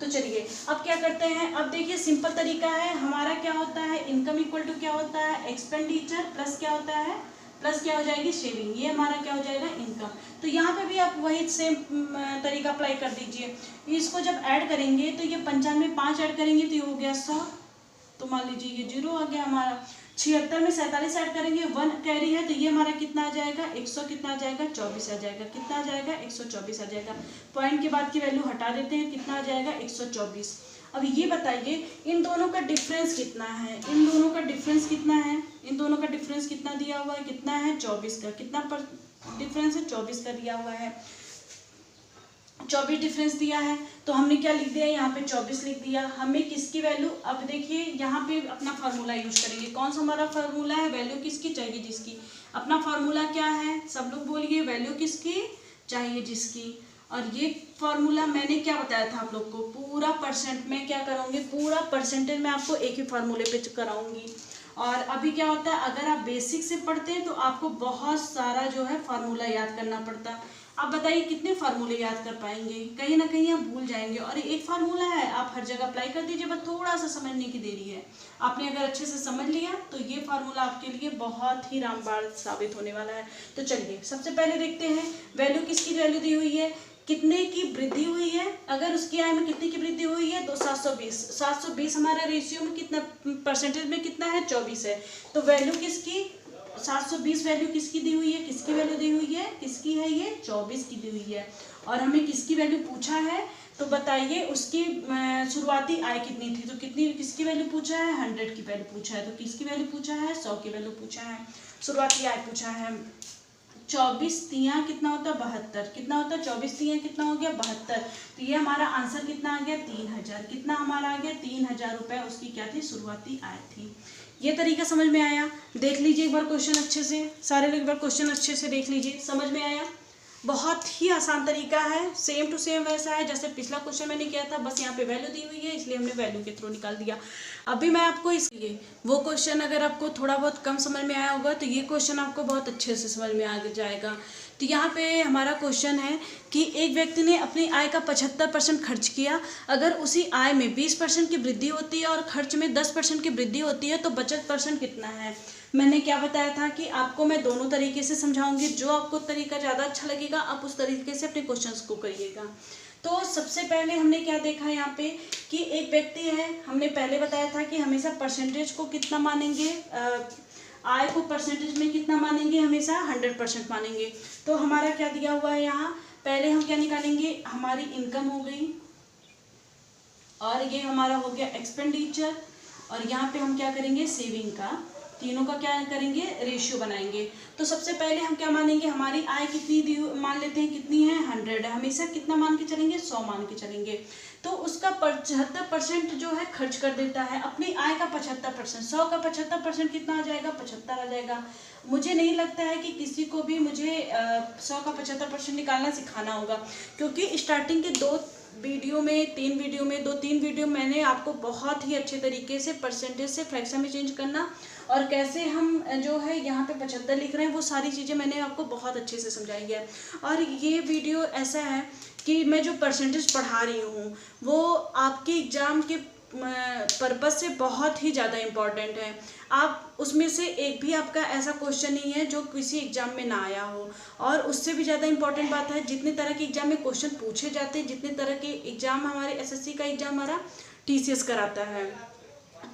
तो चलिए अब क्या करते हैं, अब देखिए सिंपल तरीका है हमारा। क्या होता है, इनकम इक्वल टू क्या होता है, एक्सपेंडिचर प्लस क्या होता है, प्लस क्या हो जाएगी, सेविंग। ये हमारा क्या हो जाएगा, इनकम। तो यहाँ पे भी आप वही सेम तरीका अप्लाई कर दीजिए। इसको जब ऐड करेंगे तो ये 95 5 ऐड करेंगे तो ये हो गया 100, तो मान लीजिए ये 0 आ गया हमारा। 76 में 47 ऐड करेंगे, 1 कैरी है, तो ये हमारा कितना आ जाएगा, 100 कितना आ जाएगा, 24 आ जाएगा। कितना आ जाएगा, 124 आ जाएगा। पॉइंट के बाद की वैल्यू हटा देते हैं, कितना आ जाएगा, 124। अब ये बताइए इन दोनों का डिफरेंस कितना है, इन दोनों का डिफरेंस कितना है, इन दोनों का डिफरेंस कितना दिया हुआ है, कितना है, 24 का। कितना पर डिफरेंस है, 24 का दिया हुआ है। 24 डिफरेंस दिया है, तो हमने क्या लिख दिया, यहाँ पे 24 लिख दिया। हमें किसकी वैल्यू, अब देखिए यहाँ पे अपना फार्मूला यूज करेंगे। कौन सा हमारा फार्मूला है, वैल्यू किसकी चाहिए, जिसकी। अपना फार्मूला क्या है, सब लोग बोलिए, वैल्यू किसकी चाहिए, जिसकी। और ये फार्मूला मैंने क्या बताया था आप लोग को, पूरा परसेंट में क्या करूँगी, पूरा परसेंटेज में आपको एक ही फार्मूले पे कराऊंगी। और अभी क्या होता है, अगर आप बेसिक से पढ़ते हैं तो आपको बहुत सारा जो है फार्मूला याद करना पड़ता। आप बताइए कितने फार्मूले याद कर पाएंगे, कहीं ना कहीं आप भूल जाएंगे। और एक फार्मूला है, आप हर जगह अप्लाई कर दीजिए, बस थोड़ा सा समझने की देरी है। आपने अगर अच्छे से समझ लिया तो ये फार्मूला आपके लिए बहुत ही रामबाण साबित होने वाला है। तो चलिए सबसे पहले देखते हैं वैल्यू किसकी वैल्यू दी हुई है, कितने की वृद्धि हुई है। अगर उसकी आय में कितने की वृद्धि हुई है, तो 720 हमारा रेशियो में कितना, परसेंटेज में कितना है, 24 है। तो वैल्यू किसकी, 720 वैल्यू किसकी दी हुई है, किसकी वैल्यू दी हुई है, किसकी है ये, 24 की दी हुई है। और हमें किसकी वैल्यू पूछा है, तो बताइए उसकी शुरुआती आय कितनी थी, तो कितनी, किसकी वैल्यू पूछा है, 100 की वैल्यू पूछा है। तो किसकी वैल्यू पूछा है, 100 की वैल्यू पूछा है। शुरुआती आय पूछा है, 24 तियाँ कितना होता है 72, कितना होता है 24 तियाँ कितना हो गया 72। तो ये हमारा आंसर कितना आ गया 3000, कितना हमारा आ गया 3000 रुपये उसकी क्या थी शुरुआती आय थी। ये तरीका समझ में आया? देख लीजिए एक बार क्वेश्चन अच्छे से, सारे लोग एक बार क्वेश्चन अच्छे से देख लीजिए, समझ में आया? बहुत ही आसान तरीका है, सेम टू सेम वैसा है जैसे पिछला क्वेश्चन मैंने किया था, बस यहाँ पे वैल्यू दी हुई है इसलिए हमने वैल्यू के थ्रू निकाल दिया। अभी मैं आपको इसलिए वो क्वेश्चन अगर आपको थोड़ा बहुत कम समझ में आया होगा तो ये क्वेश्चन आपको बहुत अच्छे से समझ में आ जाएगा। तो यहाँ पे हमारा क्वेश्चन है कि एक व्यक्ति ने अपनी आय का 75% खर्च किया, अगर उसी आय में 20% की वृद्धि होती है और खर्च में 10% की वृद्धि होती है तो बचत परसेंट कितना है। मैंने क्या बताया था कि आपको मैं दोनों तरीके से समझाऊंगी, जो आपको तरीका ज़्यादा अच्छा लगेगा आप उस तरीके से अपने क्वेश्चंस को करिएगा। तो सबसे पहले हमने क्या देखा यहाँ पे कि एक व्यक्ति है, हमने पहले बताया था कि हमेशा परसेंटेज को कितना मानेंगे, आय को परसेंटेज में कितना मानेंगे, हमेशा 100% मानेंगे। तो हमारा क्या दिया हुआ है यहाँ, पहले हम क्या निकालेंगे, हमारी इनकम हो गई और ये हमारा हो गया एक्सपेंडिचर, और यहाँ पे हम क्या करेंगे सेविंग का, तीनों का क्या करेंगे रेशियो बनाएंगे। तो सबसे पहले हम क्या मानेंगे, हमारी आय कितनी मान लेते हैं, कितनी है 100 है, हमेशा कितना मान के चलेंगे 100 मान के चलेंगे। तो उसका 75% जो है खर्च कर देता है, अपनी आय का 75%, 100 का 75% कितना आ जाएगा 75 आ जाएगा। मुझे नहीं लगता है कि किसी को भी मुझे 100 का 75% निकालना सिखाना होगा, क्योंकि स्टार्टिंग के दो तीन वीडियो मैंने आपको बहुत ही अच्छे तरीके से परसेंटेज से फ्रैक्शन में चेंज करना और कैसे हम जो है यहाँ पे 75 लिख रहे हैं, वो सारी चीज़ें मैंने आपको बहुत अच्छे से समझाई है। और ये वीडियो ऐसा है कि मैं जो परसेंटेज पढ़ा रही हूँ वो आपके एग्ज़ाम के पर्पज़ से बहुत ही ज़्यादा इम्पॉर्टेंट है। आप उसमें से एक भी आपका ऐसा क्वेश्चन नहीं है जो किसी एग्ज़ाम में ना आया हो। और उससे भी ज़्यादा इम्पॉर्टेंट बात है, जितने तरह के एग्ज़ाम में क्वेश्चन पूछे जाते हैं, जितने तरह के एग्ज़ाम हमारे एसएससी का एग्ज़ाम हमारा टीसीएस कराता है,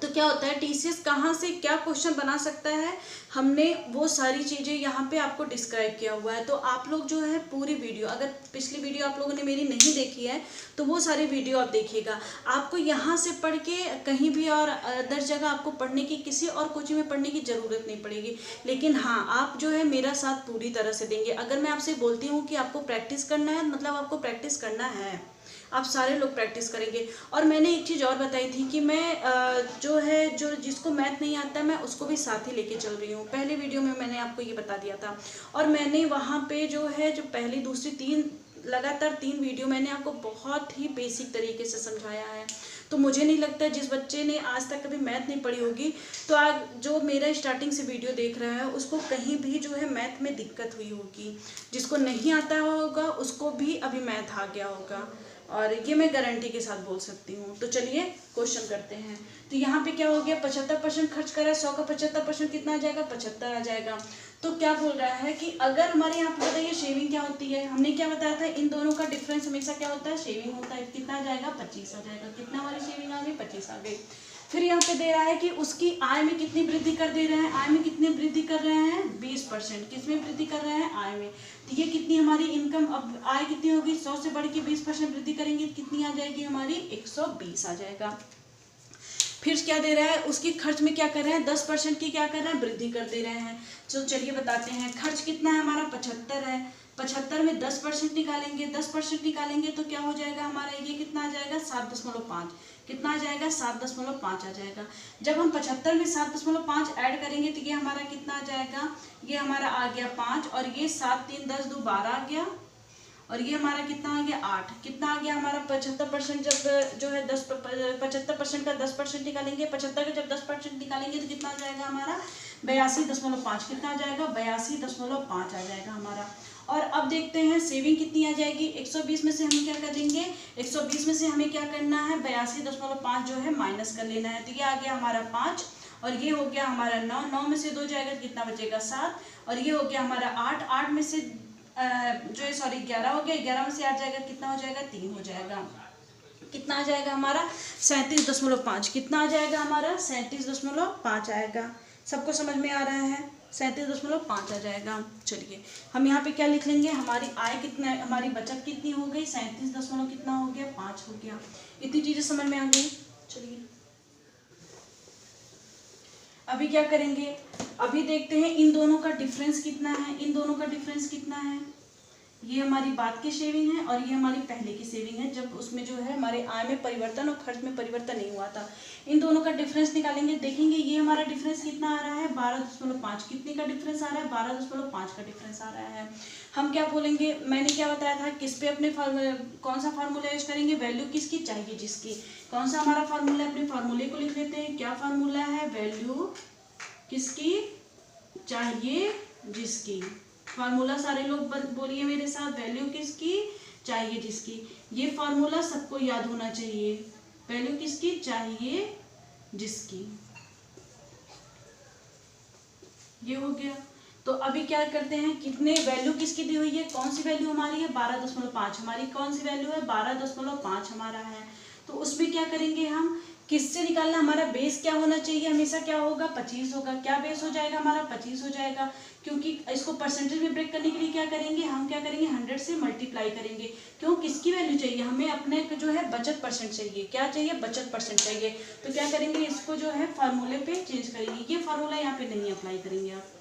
तो क्या होता है टीसीएस कहाँ से क्या क्वेश्चन बना सकता है, हमने वो सारी चीज़ें यहाँ पे आपको डिस्क्राइब किया हुआ है। तो आप लोग जो है पूरी वीडियो, अगर पिछली वीडियो आप लोगों ने मेरी नहीं देखी है तो वो सारी वीडियो आप देखिएगा। आपको यहाँ से पढ़ के कहीं भी और अदर जगह आपको पढ़ने की, किसी और कोचिंग में पढ़ने की ज़रूरत नहीं पड़ेगी। लेकिन हाँ, आप जो है मेरा साथ पूरी तरह से देंगे। अगर मैं आपसे बोलती हूँ कि आपको प्रैक्टिस करना है, मतलब आपको प्रैक्टिस करना है, आप सारे लोग प्रैक्टिस करेंगे। और मैंने एक चीज़ और बताई थी कि मैं जो जिसको मैथ नहीं आता मैं उसको भी साथ ही लेके चल रही हूँ। पहले वीडियो में मैंने आपको ये बता दिया था, और मैंने वहाँ पे जो पहली दूसरी लगातार तीन वीडियो मैंने आपको बहुत ही बेसिक तरीके से समझाया है। तो मुझे नहीं लगता जिस बच्चे ने आज तक कभी मैथ नहीं पढ़ी होगी, तो आज जो मेरा स्टार्टिंग से वीडियो देख रहा है उसको कहीं भी जो है मैथ में दिक्कत हुई होगी। जिसको नहीं आता होगा उसको भी अभी मैथ आ गया होगा, और ये मैं गारंटी के साथ बोल सकती हूँ। तो चलिए क्वेश्चन करते हैं। तो यहाँ पे क्या हो गया, 75% खर्च करा है, 100 का 75% कितना आ जाएगा 75 आ जाएगा। तो क्या बोल रहा है कि अगर हमारे यहाँ पे बताइए शेविंग क्या होती है, हमने क्या बताया था, इन दोनों का डिफरेंस हमेशा क्या होता है शेविंग होता है। कितना आ जाएगा 25 आ जाएगा। कितना हमारी शेविंग आ गई 25 आ गई। फिर यहाँ पे दे रहा है कि उसकी आय में कितनी वृद्धि कर दे रहे हैं, आय में कितनी वृद्धि कर रहे हैं 20%। किस में वृद्धि कर रहे हैं, आय में। तो ये कितनी हमारी इनकम, अब आय कितनी होगी 100 से बढ़ के 20% वृद्धि करेंगे, कितनी आ जाएगी हमारी 120 आ जाएगा। फिर क्या दे रहा है, उसकी खर्च में क्या कर रहे हैं 10% की क्या कर रहे हैं वृद्धि कर दे रहे हैं। तो चलिए बताते हैं, खर्च कितना है हमारा 75 है, 75 में 10% निकालेंगे, 10% निकालेंगे तो क्या हो जाएगा हमारा, ये कितना आ जाएगा 7.5। कितना आ जाएगा 7.5 आ जाएगा। जब हम 75 में 7.5 ऐड करेंगे तो ये हमारा कितना आ जाएगा, ये हमारा आ गया 5, और ये 7 3 10 2 12 आ गया, और ये हमारा कितना आ गया 8। कितना आ गया हमारा 75%, जब जो है 75% का 10% निकालेंगे, 75 का जब 10% निकालेंगे तो कितना आ जाएगा हमारा 82.5। कितना आ जाएगा 82.5 आ जाएगा हमारा। और अब देखते हैं सेविंग कितनी आ जाएगी, 120 में से हम क्या करेंगे, 120 में से हमें क्या करना है 82.5 जो है माइनस कर लेना है। तो ये आ गया हमारा 5, और ये हो गया हमारा 9, 9 में से 2 जाएगा तो कितना बचेगा 7, और ये हो गया हमारा 8, 8 में से 11 हो गया, 11 में से 8 जाएगा कितना हो जाएगा 3 हो जाएगा। कितना आ जाएगा हमारा 37.5। कितना आ जाएगा हमारा 37.5 आएगा। सबको समझ में आ रहा है, 37.5 आ जाएगा। चलिए हम यहाँ पे क्या लिख लेंगे, हमारी आय कितना, हमारी बचत कितनी हो गई 37 कितना हो गया 5 हो गया। इतनी चीजें समझ में आ गई। चलिए अभी क्या करेंगे, अभी देखते हैं इन दोनों का डिफरेंस कितना है। इन दोनों का डिफरेंस कितना है, ये हमारी बाद की सेविंग है और ये हमारी पहले की सेविंग है, जब उसमें जो है हमारे आय में परिवर्तन और खर्च में परिवर्तन नहीं हुआ था। इन दोनों का डिफरेंस निकालेंगे, देखेंगे ये हमारा डिफरेंस कितना आ रहा है 12.5। कितने का डिफरेंस आ रहा है 12.5 का डिफरेंस आ रहा है। हम क्या बोलेंगे, मैंने क्या बताया था, किस पे अपने कौन सा फार्मूला यूज करेंगे, वैल्यू किसकी चाहिए जिसकी। कौन सा हमारा फार्मूला है, अपने फार्मूले को लिख लेते हैं। क्या फार्मूला है, वैल्यू किसकी चाहिए जिसकी। फार्मूला सारे लोग बोलिए मेरे साथ, वैल्यू किसकी चाहिए जिसकी। ये फार्मूला सबको याद होना चाहिए, वैल्यू किसकी चाहिए जिसकी। ये हो गया। तो अभी क्या करते हैं, कितने वैल्यू किसकी दी हुई है, कौन सी वैल्यू हमारी है 12.5। हमारी कौन सी वैल्यू है 12.5 हमारा है। तो उसमें क्या करेंगे हम, किससे निकालना, हमारा बेस क्या होना चाहिए, हमेशा क्या होगा 25 होगा। क्या बेस हो जाएगा हमारा 25 हो जाएगा, क्योंकि इसको परसेंटेज में ब्रेक करने के लिए क्या करेंगे हम, क्या करेंगे 100 से मल्टीप्लाई करेंगे। क्यों, किसकी वैल्यू चाहिए हमें, अपने जो है बचत परसेंट चाहिए। क्या चाहिए, बचत परसेंट चाहिए। तो क्या करेंगे, इसको जो है फार्मूले पे चेंज करेंगे। ये फार्मूला यहाँ पे नहीं अप्लाई करेंगे आप,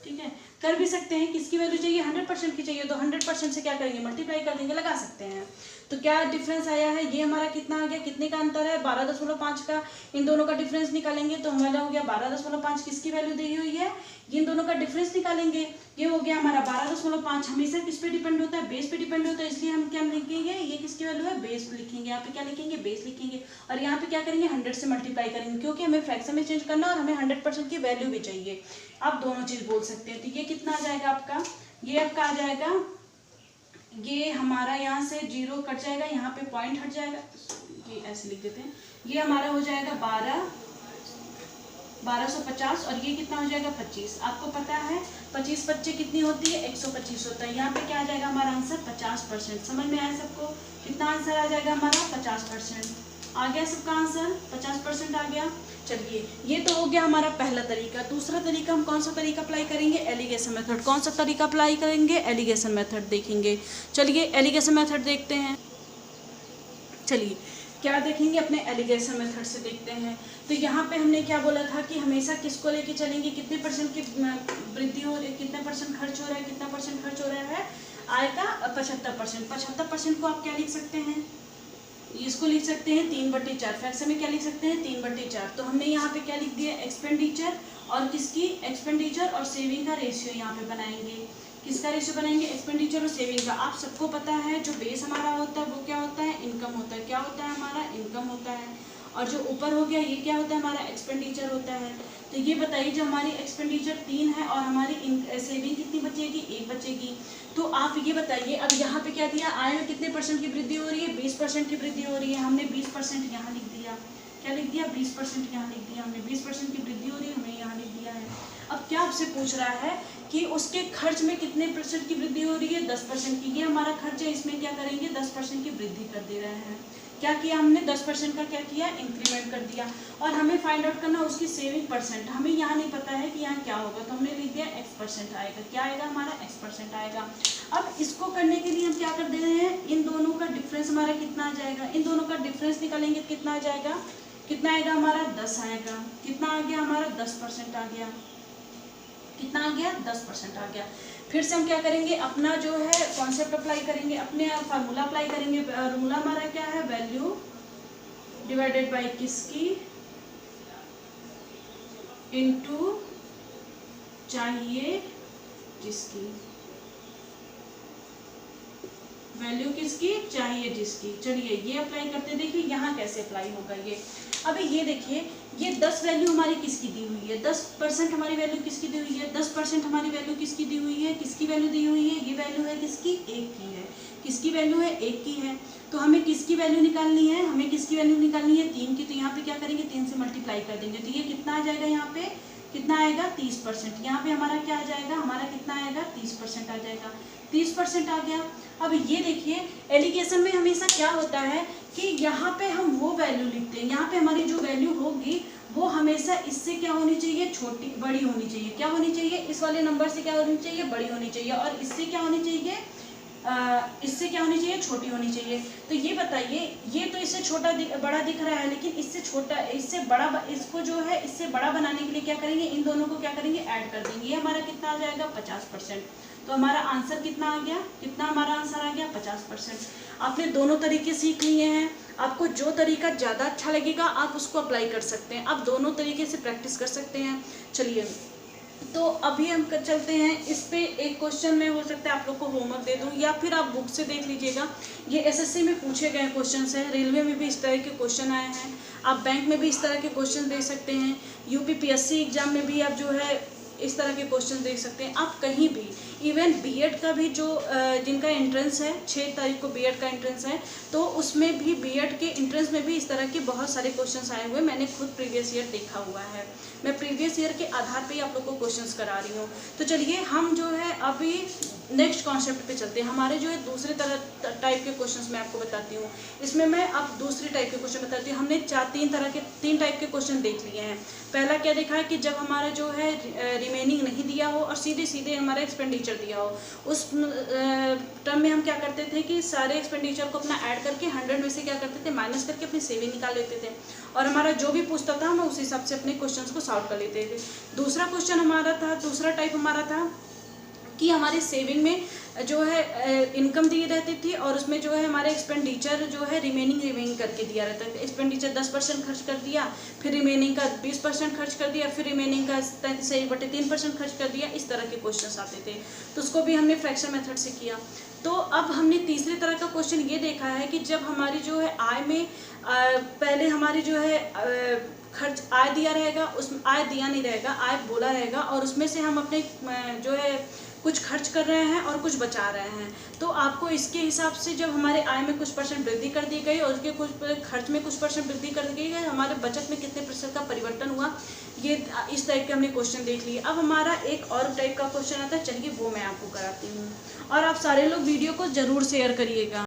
ठीक है। कर भी सकते हैं, किसकी वैल्यू चाहिए 100% की चाहिए तो 100% से क्या करेंगे मल्टीप्लाई कर देंगे, लगा सकते हैं। तो क्या डिफरेंस आया है, ये हमारा कितना आ गया, कितने का अंतर है 12.5 का। इन दोनों का डिफरेंस निकालेंगे तो हमारा हो गया 12.5 किसकी वैल्यू दी हुई है, इन दोनों का डिफरेंस निकालेंगे। ये हो गया हमारा 12.5। हमेशा किस पे डिपेंड होता है, बेस पे डिपेंड होता है, इसलिए हम क्या लिखेंगे, ये किसकी वैल्यू है बेस लिखेंगे। यहाँ पे क्या लिखेंगे, बेस लिखेंगे। और यहाँ पे क्या करेंगे 100 से मल्टीप्लाई करेंगे, क्योंकि हमें फ्रैक्शन में चेंज करना और हमें 100% की वैल्यू भी चाहिए। आप दोनों चीज बोल सकते हैं। तो ये कितना आ जाएगा आपका, ये आपका आ जाएगा, ये हमारा यहाँ से 0 कट जाएगा, यहाँ पे पॉइंट हट जाएगा, ये ऐसे लिख देते हैं। ये हमारा हो जाएगा 1250 और ये कितना हो जाएगा 25। आपको पता है 25 25 कितनी होती है 125 होता है। यहाँ पे क्या आ जाएगा हमारा आंसर 50%। समझ में आया सबको, कितना आंसर आ जाएगा हमारा 50%। आ गया सबका आंसर, 50% आ गया। चलिए ये तो हो गया हमारा पहला तरीका। दूसरा तरीका हम कौन सा तरीका अप्लाई करेंगे, एलिगेशन मेथड। कौन सा तरीका अप्लाई करेंगे, एलिगेशन मेथड देखेंगे। चलिए एलिगेशन मेथड देखते हैं। चलिए क्या देखेंगे, अपने एलिगेशन मेथड से देखते हैं। तो यहाँ पे हमने क्या बोला था कि हमेशा किसको लेके चलेंगे, कितने परसेंट की वृद्धि हो रही है, कितने परसेंट खर्च हो रहा है, कितना परसेंट खर्च हो रहा है आय का 75%। 75% को आप क्या लिख सकते हैं, इसको लिख सकते हैं 3/4। फ्रैक्शन में क्या लिख सकते हैं 3/4। तो हमने यहाँ पे क्या लिख दिया, एक्सपेंडिचर और किसकी, एक्सपेंडिचर और सेविंग का रेशियो यहाँ पे बनाएंगे। किसका रेशियो बनाएंगे, एक्सपेंडिचर और सेविंग का। आप सबको पता है जो बेस हमारा होता है वो क्या होता है, इनकम होता है। क्या होता है हमारा, इनकम होता है। और जो ऊपर हो गया ये क्या होता है हमारा, एक्सपेंडिचर होता है। तो ये बताइए जो हमारी एक्सपेंडिचर 3 है और हमारी सेविंग कितनी बचेगी, 1 बचेगी। तो आप ये बताइए, अब यहाँ पे क्या दिया, आय में कितने परसेंट की वृद्धि हो रही है, 20% की वृद्धि हो रही है। हमने 20% यहाँ लिख दिया। क्या लिख दिया, 20% यहाँ लिख दिया हमने। 20% की वृद्धि हो रही है, हमने यहाँ लिख दिया है। अब क्या आपसे पूछ रहा है कि उसके खर्च में कितने % की वृद्धि हो रही है, 10% की। ये हमारा खर्च है, इसमें क्या करेंगे 10% की वृद्धि कर दे रहे हैं। क्या किया हमने, 10% का क्या किया, इंक्रीमेंट कर दिया। और हमें फाइंड आउट करना उसकी सेविंग %। हमें यहाँ नहीं पता है कि यहाँ क्या होगा, तो हमने लिख दिया X% आएगा। क्या आएगा हमारा, X% आएगा। अब इसको करने के लिए हम क्या कर दे रहे हैं, इन दोनों का डिफरेंस हमारा कितना आ जाएगा, इन दोनों का डिफरेंस निकालेंगे कितना आ जाएगा, कितना आएगा हमारा 10 आएगा। कितना आ गया हमारा 10% आ गया। कितना आ गया 10% आ गया। फिर से हम क्या करेंगे, अपना जो है कॉन्सेप्ट अप्लाई करेंगे, अपने फार्मूला अप्लाई करेंगे। फार्मूला हमारा क्या है, वैल्यू डिवाइडेड बाय किसकी इनटू चाहिए जिसकी। वैल्यू किसकी चाहिए जिसकी। चलिए ये अप्लाई करते, देखिए यहाँ कैसे अप्लाई होगा ये। अभी ये देखिए, ये 10 वैल्यू हमारी किसकी दी हुई है, 10% हमारी वैल्यू किसकी दी हुई है, 10% हमारी वैल्यू किसकी दी हुई है, किसकी वैल्यू दी हुई है, ये वैल्यू है किसकी, 1 की है। किसकी वैल्यू है, 1 की है। तो हमें किसकी वैल्यू निकालनी है, हमें किसकी वैल्यू निकालनी है 3 की। तो यहाँ पे क्या करेंगे 3 से मल्टीप्लाई कर देंगे। तो ये कितना आ जाएगा, यहाँ पे कितना आएगा 30%। यहाँ पे हमारा क्या आ जाएगा, हमारा कितना आएगा 30% आ जाएगा। 30% आ गया। अब ये देखिए एलिगेशन में हमेशा क्या होता है कि यहाँ पे हम वो वैल्यू लिखते हैं, यहाँ पे हमारी जो वैल्यू होगी वो हमेशा इससे क्या होनी चाहिए, छोटी बड़ी होनी चाहिए। क्या होनी चाहिए, इस वाले नंबर से क्या होनी चाहिए, बड़ी होनी चाहिए। और इससे क्या होनी चाहिए, इससे क्या होनी चाहिए, छोटी होनी चाहिए। तो ये बताइए, ये तो इससे छोटा बड़ा दिख रहा है, लेकिन इससे छोटा इससे बड़ा, इसको जो है इससे बड़ा बनाने के लिए क्या करेंगे, इन दोनों को क्या करेंगे, ऐड कर देंगे। ये हमारा कितना आ जाएगा, 50%। तो हमारा आंसर कितना आ गया, कितना हमारा आंसर आ गया, 50%। आपने दोनों तरीके सीख लिए हैं। आपको जो तरीका ज़्यादा अच्छा लगेगा आप उसको अप्लाई कर सकते हैं, आप दोनों तरीके से प्रैक्टिस कर सकते हैं। चलिए, तो अभी हम चलते हैं इस पे। एक क्वेश्चन में हो सकता है आप लोग को होमवर्क दे दूं, या फिर आप बुक से देख लीजिएगा। ये एसएससी में पूछे गए क्वेश्चन हैं, रेलवे में भी इस तरह के क्वेश्चन आए हैं, आप बैंक में भी इस तरह के क्वेश्चन दे सकते हैं, यूपीपीएससी एग्जाम में भी आप जो है इस तरह के क्वेश्चन देख सकते हैं। आप कहीं भी, इवन बीएड का भी जो जिनका एंट्रेंस है, 6 तारीख को बीएड का एंट्रेंस है, तो उसमें भी बीएड के एंट्रेंस में भी इस तरह के बहुत सारे क्वेश्चंस आए हुए, मैंने खुद प्रीवियस ईयर देखा हुआ है। मैं प्रीवियस ईयर के आधार पे ही आप लोग को क्वेश्चंस करा रही हूँ। तो चलिए हम जो है अभी नेक्स्ट कॉन्सेप्ट पे चलते हैं। हमारे जो है दूसरे तरह टाइप के क्वेश्चंस मैं आपको बताती हूँ। इसमें मैं अब दूसरे टाइप के क्वेश्चन बताती हूँ। हमने 3 टाइप के क्वेश्चन देख लिए हैं। पहला क्या देखा है कि जब हमारा जो है रिमेनिंग नहीं दिया हो और सीधे सीधे हमारा एक्सपेंडिचर दिया हो, उस टर्म में हम क्या करते थे कि सारे एक्सपेंडिचर को अपना ऐड करके 100 में से क्या करते थे, माइनस करके अपनी सेविंग निकाल लेते थे, और हमारा जो भी पूछता था हम उस हिसाब से अपने क्वेश्चंस को सॉल्व कर लेते थे। दूसरा क्वेश्चन हमारा था, दूसरा टाइप हमारा था कि हमारे सेविंग में जो है इनकम दी रहती थी, और उसमें जो है हमारे एक्सपेंडिचर जो है रिमेनिंग करके दिया रहता है। एक्सपेंडिचर 10% खर्च कर दिया, फिर रिमेनिंग का 20% खर्च कर दिया, फिर रिमेनिंग का 33/3% खर्च कर दिया। इस तरह के क्वेश्चंस आते थे, तो उसको भी हमने फ्रैक्शन मेथड से किया। तो अब हमने तीसरे तरह का क्वेश्चन ये देखा है कि जब हमारी जो है आय में पहले हमारी जो है खर्च आय दिया रहेगा, उसमें आय दिया नहीं रहेगा, आय बोला रहेगा, और उसमें से हम अपने जो है कुछ खर्च कर रहे हैं और कुछ बचा रहे हैं। तो आपको इसके हिसाब से जब हमारे आय में कुछ % वृद्धि कर दी गई और उसके कुछ खर्च में कुछ % वृद्धि कर दी गई, हमारे बचत में कितने % का परिवर्तन हुआ, ये इस टाइप के हमने क्वेश्चन देख लिए। अब हमारा एक और टाइप का क्वेश्चन आता है, चलिए वो मैं आपको कराती हूँ। और आप सारे लोग वीडियो को ज़रूर शेयर करिएगा।